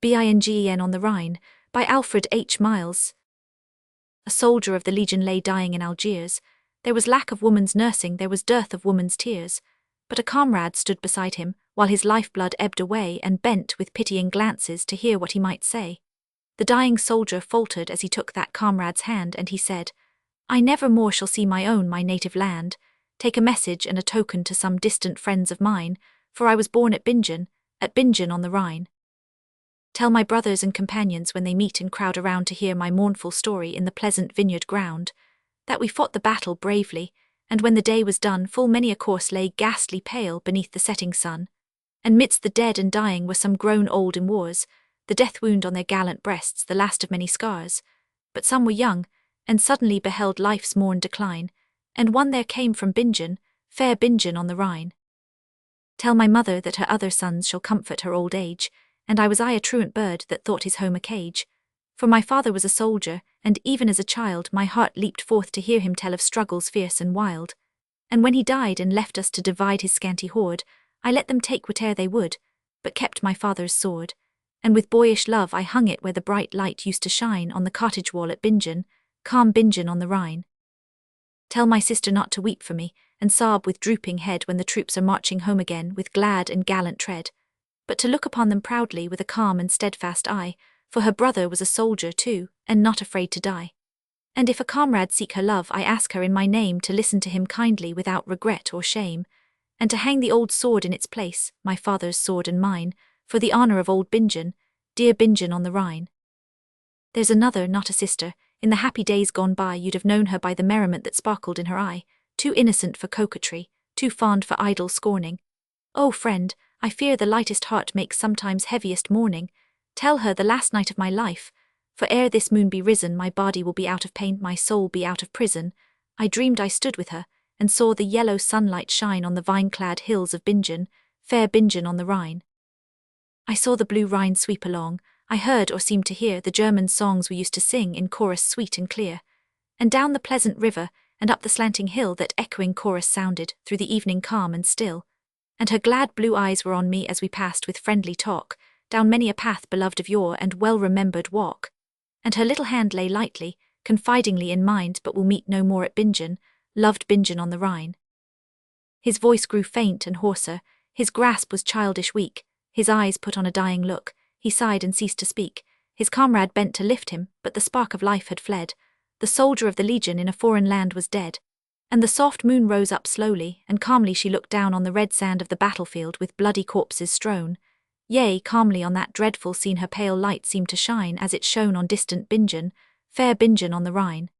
Bingen on the Rhine, by Alfred H Miles. A soldier of the Legion lay dying in Algiers. There was lack of woman's nursing, there was dearth of woman's tears. But a comrade stood beside him, while his lifeblood ebbed away, and bent with pitying glances to hear what he might say. The dying soldier faltered as he took that comrade's hand, and he said, "I never more shall see my native land. Take a message and a token to some distant friends of mine, for I was born at Bingen on the Rhine. Tell my brothers and companions when they meet and crowd around to hear my mournful story in the pleasant vineyard ground, that we fought the battle bravely, and when the day was done full many a corse lay ghastly pale beneath the setting sun, and midst the dead and dying were some grown old in wars, the death wound on their gallant breasts the last of many scars, but some were young, and suddenly beheld life's morn decline, and one there came from Bingen, fair Bingen on the Rhine. Tell my mother that her other sons shall comfort her old age, and I was a truant bird that thought his home a cage. For my father was a soldier, and even as a child my heart leaped forth to hear him tell of struggles fierce and wild. And when he died and left us to divide his scanty hoard, I let them take whate'er they would, but kept my father's sword. And with boyish love I hung it where the bright light used to shine on the cottage wall at Bingen, calm Bingen on the Rhine. Tell my sister not to weep for me, and sob with drooping head when the troops are marching home again with glad and gallant tread, but to look upon them proudly with a calm and steadfast eye, for her brother was a soldier too, and not afraid to die. And if a comrade seek her love, I ask her in my name to listen to him kindly without regret or shame, and to hang the old sword in its place, my father's sword and mine, for the honour of old Bingen, dear Bingen on the Rhine. There's another, not a sister, in the happy days gone by you'd have known her by the merriment that sparkled in her eye, too innocent for coquetry, too fond for idle scorning. Oh friend, I fear the lightest heart makes sometimes heaviest mourning. Tell her the last night of my life, for ere this moon be risen my body will be out of pain, my soul be out of prison. I dreamed I stood with her, and saw the yellow sunlight shine on the vine-clad hills of Bingen, fair Bingen on the Rhine. I saw the blue Rhine sweep along, I heard or seemed to hear the German songs we used to sing in chorus sweet and clear, and down the pleasant river and up the slanting hill that echoing chorus sounded through the evening calm and still. And her glad blue eyes were on me as we passed with friendly talk, down many a path beloved of yore and well-remembered walk. And her little hand lay lightly, confidingly in mind, but we'll meet no more at Bingen, loved Bingen on the Rhine. His voice grew faint and hoarser, his grasp was childish weak, his eyes put on a dying look, he sighed and ceased to speak. His comrade bent to lift him, but the spark of life had fled. The soldier of the Legion in a foreign land was dead. And the soft moon rose up slowly, and calmly she looked down on the red sand of the battlefield with bloody corpses strown. Yea, calmly on that dreadful scene her pale light seemed to shine as it shone on distant Bingen, fair Bingen on the Rhine.